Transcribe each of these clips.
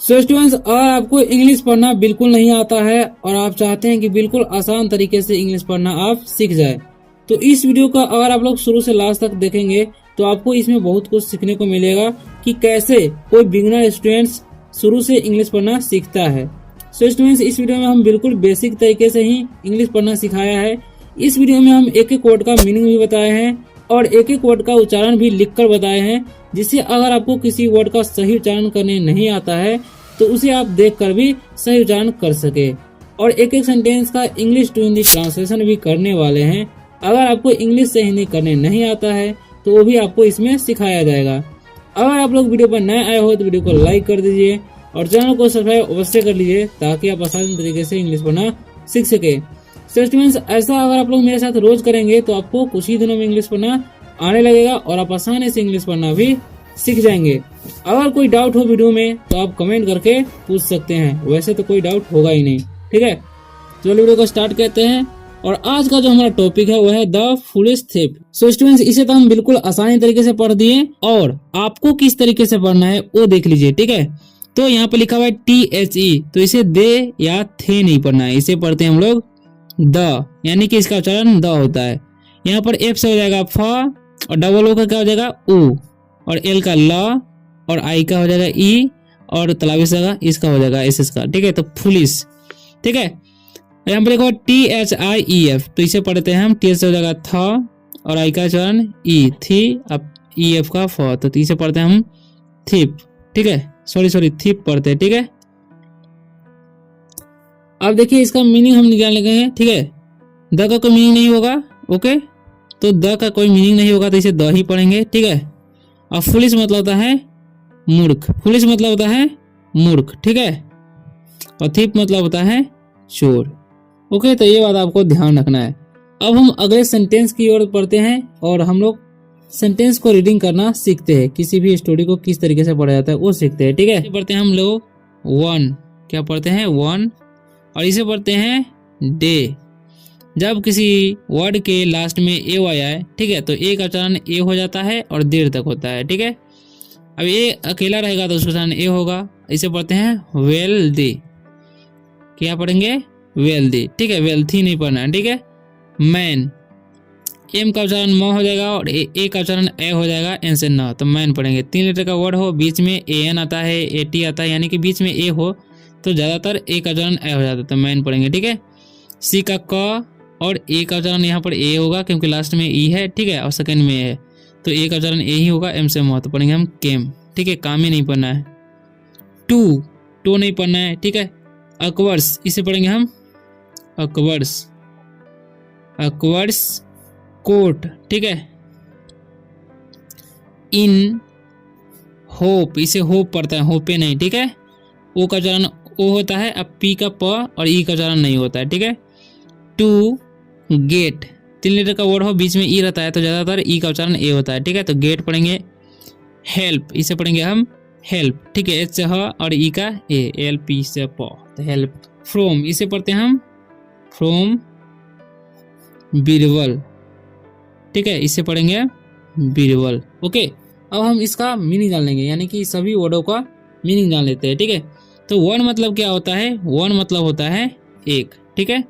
So students, अगर आपको English पढ़ना बिल्कुल नहीं आता है और आप चाहते हैं कि बिल्कुल आसान तरीके से इंग्लिश पढ़ना आप सीख जाए, तो इस वीडियो का अगर आप लोग शुरू से लास्ट तक देखेंगे तो आपको इसमें बहुत कुछ सीखने को मिलेगा कि कैसे कोई बिगिनर स्टूडेंट्स शुरू से इंग्लिश पढ़ना सीखता है। सो स्टूडेंट्स, इस वीडियो में हम बिल्कुल बेसिक तरीके से ही इंग्लिश पढ़ना सिखाया है। इस वीडियो में हम एक एक वर्ड का मीनिंग भी बताए हैं और एक एक वर्ड का उच्चारण भी लिखकर बताए हैं, जिससे अगर आपको किसी वर्ड का सही उच्चारण करने नहीं आता है तो उसे आप देखकर भी सही उच्चारण कर सके। और एक एक सेंटेंस का इंग्लिश टू हिंदी ट्रांसलेशन भी करने वाले हैं। अगर आपको इंग्लिश से हिंदी करने नहीं आता है तो वो भी आपको इसमें सिखाया जाएगा। अगर आप लोग वीडियो पर नए आए हो तो वीडियो को लाइक कर दीजिए और चैनल को सब्सक्राइब अवश्य कर लीजिए ताकि आप आसान तरीके से इंग्लिश पढ़ना सीख सके। स्टूडेंट्स, ऐसा अगर आप लोग मेरे साथ रोज करेंगे तो आपको कुछ ही दिनों में इंग्लिश पढ़ना आने लगेगा और आप आसानी से इंग्लिश पढ़ना भी सीख जाएंगे। अगर कोई डाउट हो वीडियो में तो आप कमेंट करके पूछ सकते हैं, वैसे तो कोई डाउट होगा ही नहीं। ठीक है, चलो वीडियो को स्टार्ट करते हैं। और आज का जो हमारा टॉपिक है वो है द फुलिश थिप। सो स्टूडेंट्स, इसे तो हम बिल्कुल आसानी तरीके से पढ़ दिए और आपको किस तरीके से पढ़ना है वो देख लीजिए। ठीक है, तो यहाँ पे लिखा हुआ है THE, तो इसे दे या थे नहीं पढ़ना है, इसे पढ़ते हैं हम लोग द, यानी कि इसका उच्चारण द होता है। यहाँ पर F से हो जाएगा फ और डबल O का क्या हो जाएगा उ और L का ल और I का हो जाएगा ई और तलावी से इसका हो जाएगा SS का। ठीक है, तो फुलिश। ठीक है, यहाँ पर देखो THIEF, तो इसे पढ़ते हैं हम, T से हो जाएगा थ और I का उच्चारण ई थी, अब EF का फ, तो इसे पढ़ते हैं हम थिप। ठीक है, सॉरी थिप पढ़ते हैं। ठीक है, अब देखिए इसका मीनिंग हम निकाल लगे हैं। ठीक है, द का कोई मीनिंग नहीं होगा। ओके, तो द का कोई मीनिंग नहीं होगा तो इसे द ही पढ़ेंगे। ठीक है, और फुलिश मतलब होता है मूर्ख, फुलिश मतलब होता है मूर्ख। ठीक है, और थिप मतलब होता है चोर। ओके, तो ये बात आपको ध्यान रखना है। अब हम अगले सेंटेंस की ओर पढ़ते हैं और हम लोग सेंटेंस को रीडिंग करना सीखते हैं। किसी भी स्टोरी को किस तरीके से पढ़ा जाता है वो सीखते हैं। ठीक है, पढ़ते हैं हम लोग वन, क्या पढ़ते हैं वन, और इसे पढ़ते हैं डे। जब किसी वर्ड के लास्ट में ए आया है, ठीक है, तो ए का उच्चारण ए हो जाता है और देर तक होता है। ठीक है, अब ए अकेला रहेगा तो उसका उच्चारण ए होगा। इसे पढ़ते हैं वेल्दी, क्या पढ़ेंगे वेल्दी। ठीक है, वेल्थी नहीं पढ़ना है। ठीक है, मैन, एम का उच्चारण म हो जाएगा और ए का उच्चारण ए हो जाएगा एन से न, तो मैन पढ़ेंगे। 3 लेटर का वर्ड हो, बीच में AN आता है, AT आता है, यानी कि बीच में ए हो तो ज्यादातर ए का उच्चारण ए हो जाता है, तो मैन पढ़ेंगे। ठीक है, सी का क और ए का उच्चारण यहाँ पर ए होगा क्योंकि लास्ट में ई है। ठीक है, और सेकंड में ए है तो ए का उच्चारण ए ही होगा। एम से म, तो पढ़ेंगे हम केम। ठीक है, काम ही नहीं पढ़ना है। टू नहीं पढ़ना है। ठीक है, अकवर्स, इसे पढ़ेंगे हम अकवर्स कोट। ठीक है, इन होप, इसे होप पढ़ता है, होपे नहीं। ठीक है, ओ का उच्चारण ओ होता है, अब पी का प और ई का उच्चारण नहीं होता है। ठीक है, टू गेट, 3 लेटर का वर्ड हो, बीच में ई रहता है तो ज्यादातर ई का उच्चारण ए होता है। ठीक है, तो गेट पढ़ेंगे। हेल्प, इसे पढ़ेंगे हम हेल्प। ठीक है, एच से ह और ई का ए, LP से प, तो हेल्प। फ्रॉम, इसे पढ़ते हैं हम फ्रॉम बीरबल। ठीक है, इसे पढ़ेंगे बीरबल। ओके, अब हम इसका मीनिंग जान लेंगे, यानी कि सभी वर्डों का मीनिंग जान लेते हैं। ठीक है, तो वन मतलब क्या होता है, वन मतलब होता है एक। ठीक है,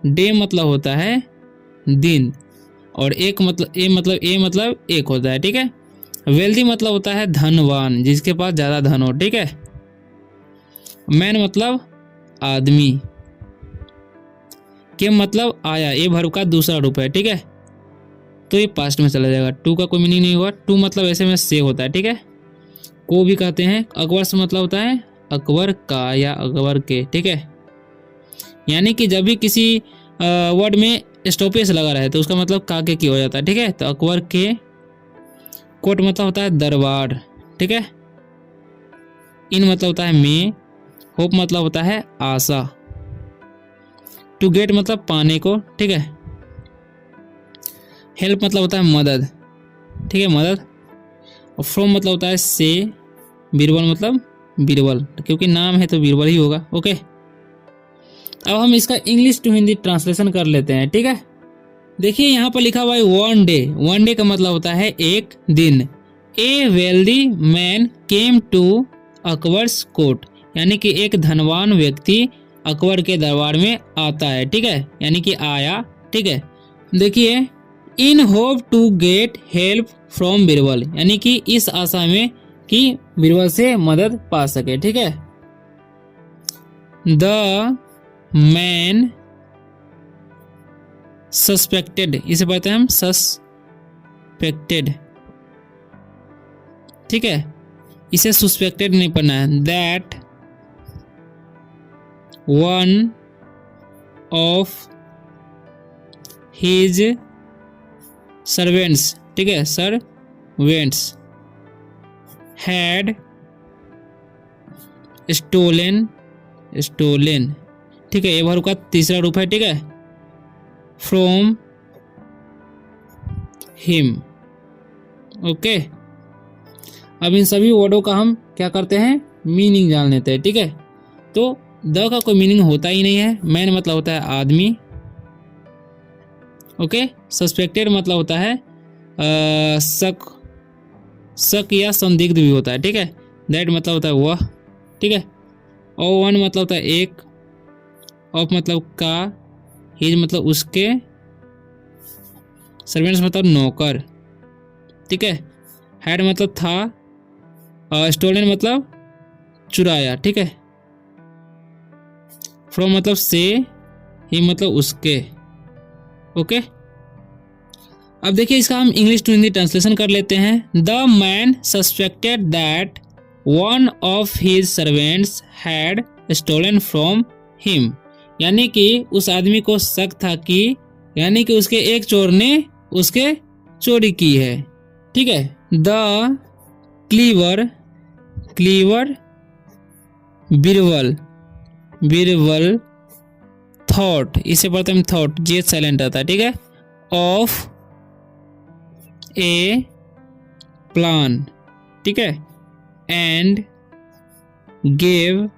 डे मतलब होता है दिन और एक मतलब ए मतलब एक होता है। ठीक है, वेल्दी मतलब होता है धनवान, जिसके पास ज्यादा धन हो। ठीक है, मैन मतलब आदमी, के मतलब आया, ये वर्ब का दूसरा रूप है। ठीक है, तो ये पास्ट में चला जाएगा। टू का कोई मीनिंग नहीं होगा, टू मतलब ऐसे में से होता है। ठीक है, को भी कहते हैं। अकबर से मतलब होता है अकबर का या अकबर के। ठीक है, यानी कि जब भी किसी वर्ड में स्टॉपेज लगा रहे तो उसका मतलब का के की हो जाता है। ठीक है, तो अकबर के। कोट मतलब होता है दरबार। ठीक है, इन मतलब होता है में। होप मतलब होता है आशा। टू गेट मतलब पाने को। ठीक है, हेल्प मतलब होता है मदद। ठीक है, मदद। और फ्रॉम मतलब होता है से। बीरबल मतलब बीरबल, क्योंकि नाम है तो बीरबल ही होगा। ओके, अब हम इसका इंग्लिश टू हिंदी ट्रांसलेशन कर लेते हैं। ठीक है, देखिए यहाँ पर लिखा हुआ है वन डे। वन डे का मतलब होता है एक दिन। A wealthy man came to Akbar's court, यानी कि एक धनवान व्यक्ति अकबर के दरबार में आता है, ठीक है, यानी कि आया, ठीक है। देखिए, in hope to get help from Birbal, यानी कि इस आशा में कि बीरबल से मदद पा सके, ठीक है। द मैन सस्पेक्टेड, इसे पढ़ते हैं हम सस्पेक्टेड, ठीक है, इसे सस्पेक्टेड नहीं पढ़ना है। That one of his servants, ठीक है, सर्वेंट्स हैड स्टोलन, स्टोलन, ठीक है, ये वर्ब का तीसरा रूप है, ठीक है, फ्रॉम हिम। ओके, अब इन सभी वर्डों का हम क्या करते हैं, मीनिंग जान लेते हैं, ठीक है। तो द का कोई मीनिंग होता ही नहीं है। मैन मतलब होता है आदमी, ओके। सस्पेक्टेड मतलब होता है शक या संदिग्ध भी होता है, ठीक है। दैट मतलब होता है वह, ठीक है। और वन मतलब होता है एक, ऑफ मतलब का, हिज मतलब उसके, सर्वेंट्स मतलब नौकर, ठीक है। हैड मतलब था, स्टोलन मतलब चुराया, ठीक है। फ्रॉम मतलब से, ही मतलब उसके, ओके। अब देखिए इसका हम इंग्लिश टू हिंदी ट्रांसलेशन कर लेते हैं। The man suspected that one of his servants had stolen from him, यानी कि उस आदमी को शक था कि, यानी कि उसके एक चोर ने उसके चोरी की है, ठीक है। The clever, clever Birbal, Birbal thought, इसे पढ़ते हैं थॉट, जे साइलेंट आता है, ठीक है, ऑफ ए प्लान, ठीक है, and gave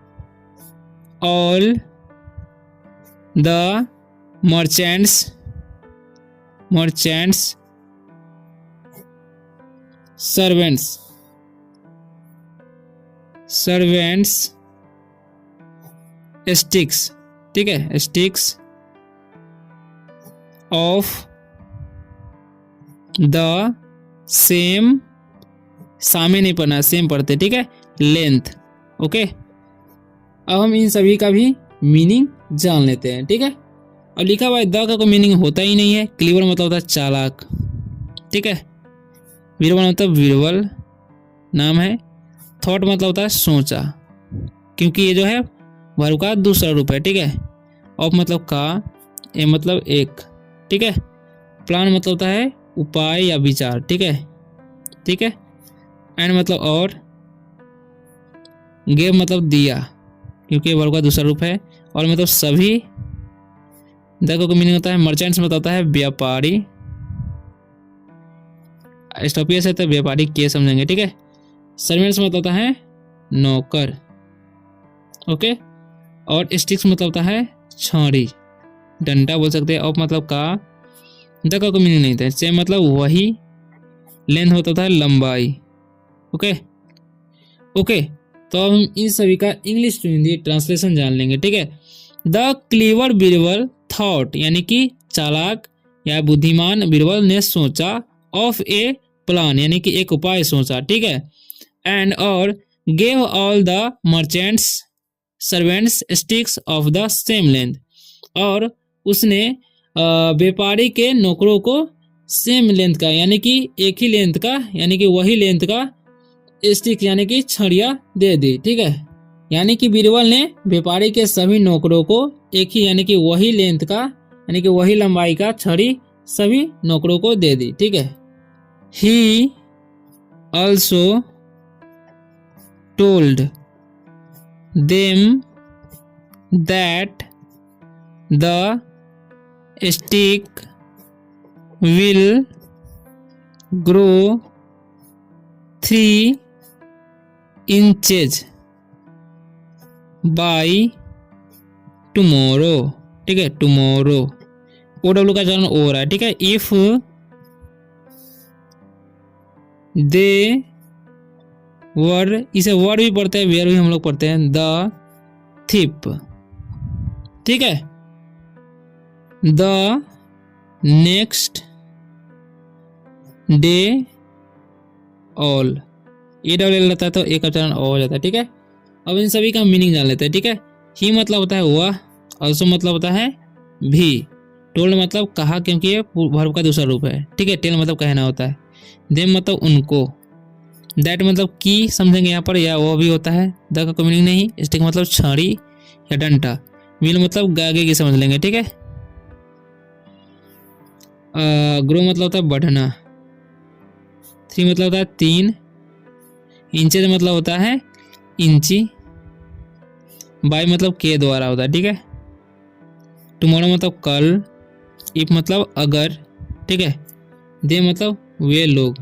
all the merchants servants sticks, ठीक है, स्टिक्स ऑफ द सेम, सामे नहीं पढ़ना, सेम पढ़ते, ठीक है, लेंथ, ओके। अब हम इन सभी का भी मीनिंग जान लेते हैं, ठीक है। अब लिखा हुआ है द का कोई मीनिंग होता ही नहीं है। क्लीवर मतलब होता है चालाक, ठीक है। बीरबल मतलब बीरबल नाम है। थॉट मतलब होता है सोचा, क्योंकि ये जो है वर्ब का दूसरा रूप है, ठीक है। ऑफ मतलब का, ए मतलब एक, ठीक है। प्लान मतलब होता है उपाय या विचार, ठीक है, ठीक है। एंड मतलब और, गेव मतलब दिया, क्योंकि वर्ब का दूसरा रूप है, और मतलब सभी। द का मीनिंग होता है मर्चेंट्स मतलब होता है व्यापारी, स्टॉपियस है तो व्यापारी के समझेंगे, ठीक है। सर्वेंट्स मतलब होता है नौकर, ओके। और स्टिक्स मतलब होता है छड़ी, डंडा बोल सकते हैं। ऑफ मतलब का, द का कोई मीनिंग नहीं था। सेम मतलब वही, लेंथ होता था लंबाई, ओके ओके। तो अब हम इन सभी का इंग्लिश टू हिंदी ट्रांसलेशन जान लेंगे, ठीक है। द क्लीवर बीरबल थॉट, यानी कि चालाक या बुद्धिमान बीरबल ने सोचा, ऑफ ए प्लान, यानी कि एक उपाय सोचा, ठीक है। एंड और gave all the merchants servants sticks of the same length, और उसने व्यापारी के नौकरों को सेम लेंथ का, यानी कि एक ही लेंथ का, यानी कि वही लेंथ का स्टिक यानी कि छड़िया दे दी, ठीक है। यानी कि बीरबल ने व्यापारी के सभी नौकरों को एक ही, यानी कि वही लेंथ का, यानी कि वही लंबाई का छड़ी सभी नौकरों को दे दी, ठीक है। He also told them that the stick will grow 3 inches by tomorrow, ठीक है। टुमारो OW का चलन हो रहा है, ठीक है। इफ दे वर्ड, इसे वर्ड भी पढ़ते हैं, वेयर भी हम लोग पढ़ते हैं, द थिप, ठीक है। The next day all, A double L रहता है तो एक का उच्चारण ओ हो जाता है, ठीक है। अब इन सभी का मीनिंग जान लेते हैं, ठीक है। ही मतलब होता है वह, ऑल्सो मतलब होता है भी, टोल्ड मतलब कहा क्योंकि ये वर्ब का दूसरा रूप है, ठीक है। टेल मतलब कहना होता है, देम मतलब उनको, दैट मतलब की समझेंगे यहाँ पर, या वो भी होता है, द का कोई मीनिंग नहीं, स्टिक मतलब छड़ी या डंडा, विल मतलब गागे की समझ लेंगे, ठीक है। ग्रो मतलब होता है बढ़ना, 3 मतलब होता है 3, इंचेज मतलब होता है इंची, बाय मतलब के द्वारा होता है, ठीक है। टुमारो मतलब कल, इफ मतलब अगर, ठीक है। दे मतलब वे लोग,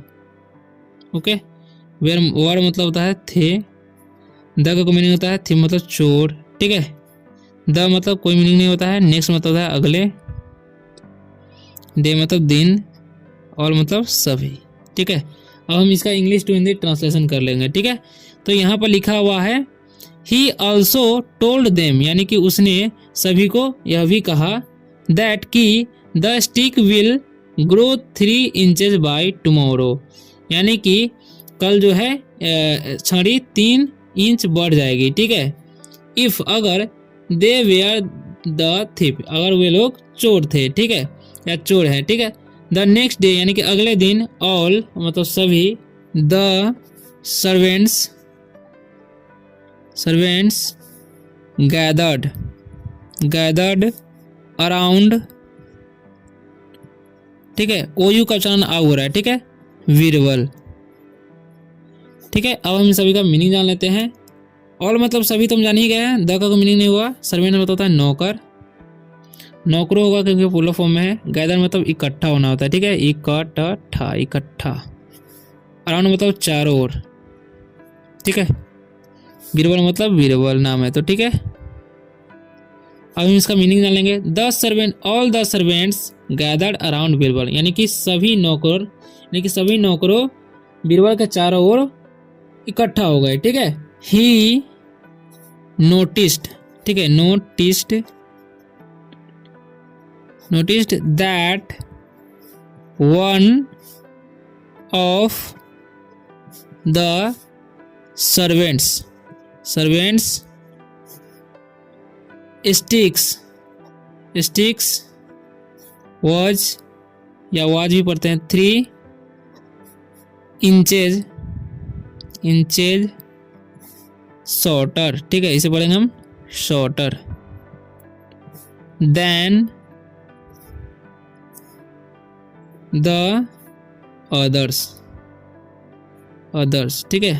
ओके। वेर वर मतलब होता है थे, द का कोई मीनिंग होता है थी मतलब चोर, ठीक है। द मतलब कोई मीनिंग नहीं होता है, नेक्स्ट मतलब होता है अगले, डे मतलब दिन, और मतलब सभी, ठीक है। अब हम इसका इंग्लिश टू हिंदी ट्रांसलेशन कर लेंगे, ठीक है। तो यहाँ पर लिखा हुआ है ही ऑल्सो टोल्ड देम, यानी कि उसने सभी को यह भी कहा, दैट की the stick will grow 3 inches by tomorrow, यानी कि कल जो है छड़ी 3 इंच बढ़ जाएगी, ठीक है। इफ अगर दे वेयर द थिप, अगर वे लोग चोर थे, ठीक है, या चोर है, ठीक है। द नेक्स्ट डे यानी कि अगले दिन, ऑल मतलब सभी, द सर्वेंट्स गैदर्ड अराउंड, ठीक है। ओयू का उच्चारण आ हो रहा है, ठीक है, वीरबल, ठीक है। अब हम सभी का मीनिंग जान लेते हैं। ऑल मतलब सभी तुम जान ही गए हैं, द का कोई मीनिंग नहीं हुआ। सर्वेंट मतलब होता है नौकर, नौकरों होगा क्योंकि पूरा फॉर्म में है। गैदर मतलब इकट्ठा होना होता है, ठीक है, इकट्ठा, इकट्ठा। अराउंड मतलब चारों ओर, ठीक है। बीरबल मतलब बीरबल नाम है, तो ठीक है। अब हम इसका मीनिंग जान लेंगे। All the servants gathered around Birbal, यानी कि सभी नौकरों बीरबल के चारों ओर इकट्ठा हो गए, ठीक है। ही नोटिस्ड, ठीक है, noticed that one of the servants sticks was, या was भी पढ़ते हैं, 3 इंचेज शॉर्टर, ठीक है, इसे पढ़ेंगे हम शॉर्टर देन द अदर्स, ठीक है।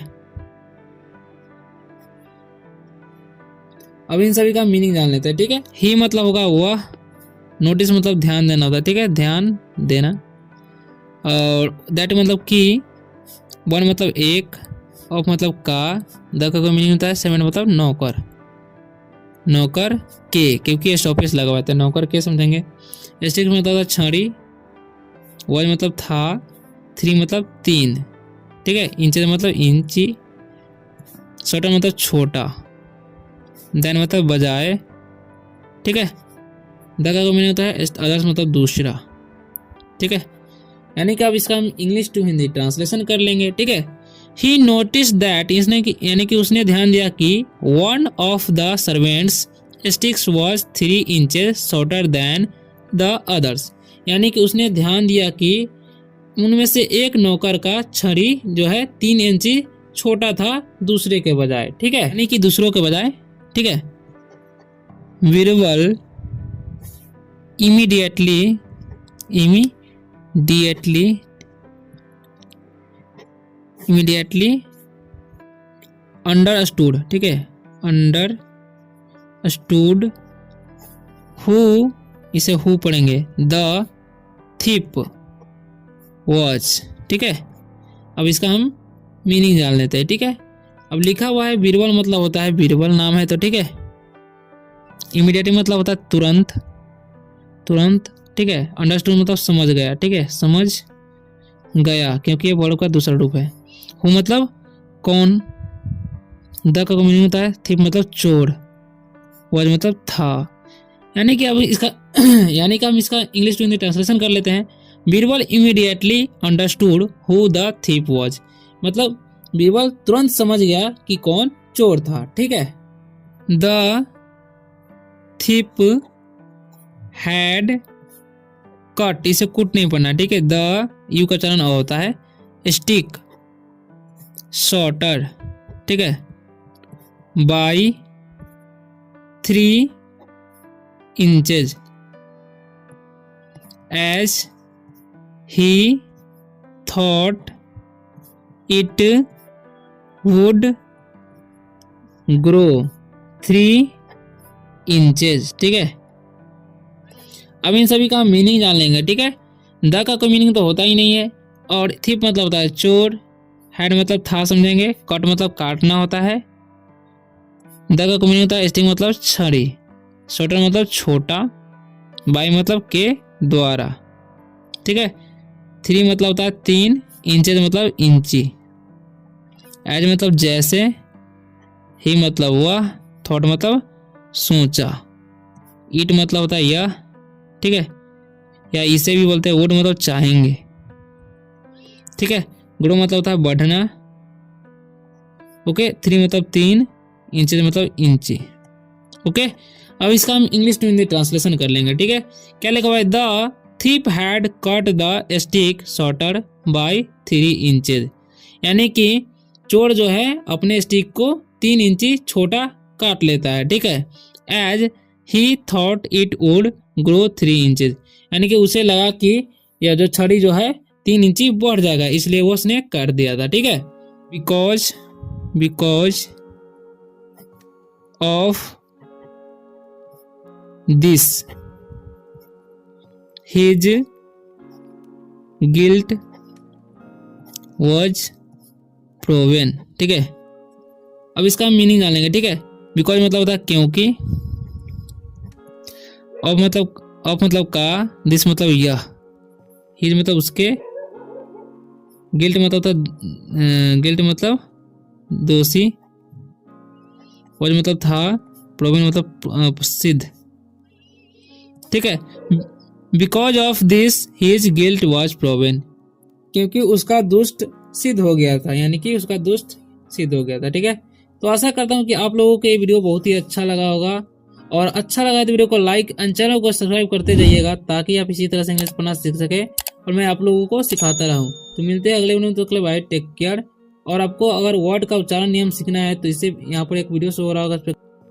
अब इन सभी का मीनिंग जान लेते हैं, ठीक है। ही मतलब होगा वह, नोटिस मतलब ध्यान देना होता है, ठीक है, ध्यान देना। और दैट मतलब कि, वन मतलब एक, ऑफ मतलब का, द का कोई मीनिंग होता है, सेवन मतलब नौकर के, क्योंकि ये स्टॉपेज लगा हुआ था, नौकर के समझेंगे। स्टिक मतलब होता है छड़ी, वाज मतलब था, 3 मतलब 3, ठीक है। इंचेज मतलब इंची, शॉर्टर मतलब छोटा, देन मतलब बजाय, ठीक है। द का मीनिंग होता है अदर्स मतलब दूसरा, ठीक है। यानी कि अब इसका हम इंग्लिश टू हिंदी ट्रांसलेशन कर लेंगे, ठीक है। ही नोटिस दैट, इसने यानी कि उसने ध्यान दिया कि one of the servants sticks was 3 inches shorter than the others, यानी कि उसने ध्यान दिया कि उनमें से एक नौकर का छड़ी जो है 3 इंची छोटा था दूसरे के बजाय, ठीक है, यानी कि दूसरों के बजाय, ठीक है। बीरबल इमीडिएटली अंडरस्टूड, ठीक है, अंडरस्टूड हु, इसे हु पढ़ेंगे, द थिप वॉच, ठीक है। अब इसका हम मीनिंग जान लेते हैं, ठीक है। अब लिखा हुआ है बीरबल मतलब होता है, बीरबल नाम है तो ठीक है। इमीडिएटली मतलब होता है तुरंत, ठीक है। अंडरस्टूड मतलब समझ गया, ठीक है, समझ गया, क्योंकि ये वर्ड का दूसरा रूप है। हु मतलब कौन, द का मीनिंग होता है थीप मतलब चोर, वॉज मतलब था। यानी कि अब इसका यानी कि हम इसका इंग्लिश टू हिंदी ट्रांसलेशन कर लेते हैं। Birbal immediately understood who the thief was, मतलब बीरबल तुरंत समझ गया कि कौन चोर था। ठीक है, द थीप हैड कट, इसे कुट नहीं पढ़ना, ठीक है। द यू का चलन अ होता है, स्टिक शॉर्टर, ठीक है, by 3 inches as he thought it would grow 3 inches, ठीक है। अब इन सभी का मीनिंग जान लेंगे, ठीक है। द का कोई मीनिंग तो होता ही नहीं है, और थिप मतलब होता है चोर, हैड मतलब था समझेंगे, कट मतलब काटना होता है, द का कोई मीनिंग होता है स्टिंग मतलब छड़ी, शॉर्टर मतलब छोटा, बाई मतलब के द्वारा, ठीक है। 3 मतलब होता है 3, इंचेज मतलब इंची, एज मतलब जैसे, ही मतलब वह, थॉट मतलब सोचा, इट मतलब होता है यह, ठीक है, या इसे भी बोलते हैं वुड मतलब चाहेंगे, ठीक है। ग्रो मतलब होता है बढ़ना, ओके। 3 मतलब 3, इंचेज मतलब इंची, ओके। अब इसका हम इंग्लिश टू हिंदी ट्रांसलेशन कर लेंगे, ठीक है। क्या लिखा हुआ है, the thief had cut the stick shorter by 3 inches, यानी कि चोर जो है अपने स्टिक को 3 इंची छोटा काट लेता है, ठीक है। As he thought it would grow 3 inches, यानी कि उसे लगा कि यह जो छड़ी जो है 3 इंची बढ़ जाएगा, इसलिए वो उसने काट दिया था, ठीक है। Because of this his guilt was proven, ठीक है। अब इसका मीनिंग जान लेंगे, ठीक है। बिकॉज मतलब होता है क्योंकि, ऑफ मतलब का, दिस मतलब यह, हिज मतलब उसके, गिल्ट मतलब होता गिल्ट मतलब दोषी, वॉज मतलब था, प्रोवन मतलब सिद्ध, ठीक है। Because of this his guilt was proven, क्योंकि उसका दुष्ट सिद्ध हो गया था, यानी कि उसका दुष्ट सिद्ध हो गया था, ठीक है। तो आशा करता हूँ कि आप लोगों को ये वीडियो बहुत ही अच्छा लगा होगा, और अच्छा लगा तो वीडियो को लाइक एंड चैनल को सब्सक्राइब करते जाइएगा, ताकि आप इसी तरह से इंग्लिश पढ़ना सीख सके और मैं आप लोगों को सिखाता रहूँ। तो मिलते हैं अगले वीडियो में, तो बाय, टेक केयर। और आपको अगर वर्ड का उच्चारण नियम सीखना है तो इससे यहाँ पर एक वीडियो शो हो रहा होगा।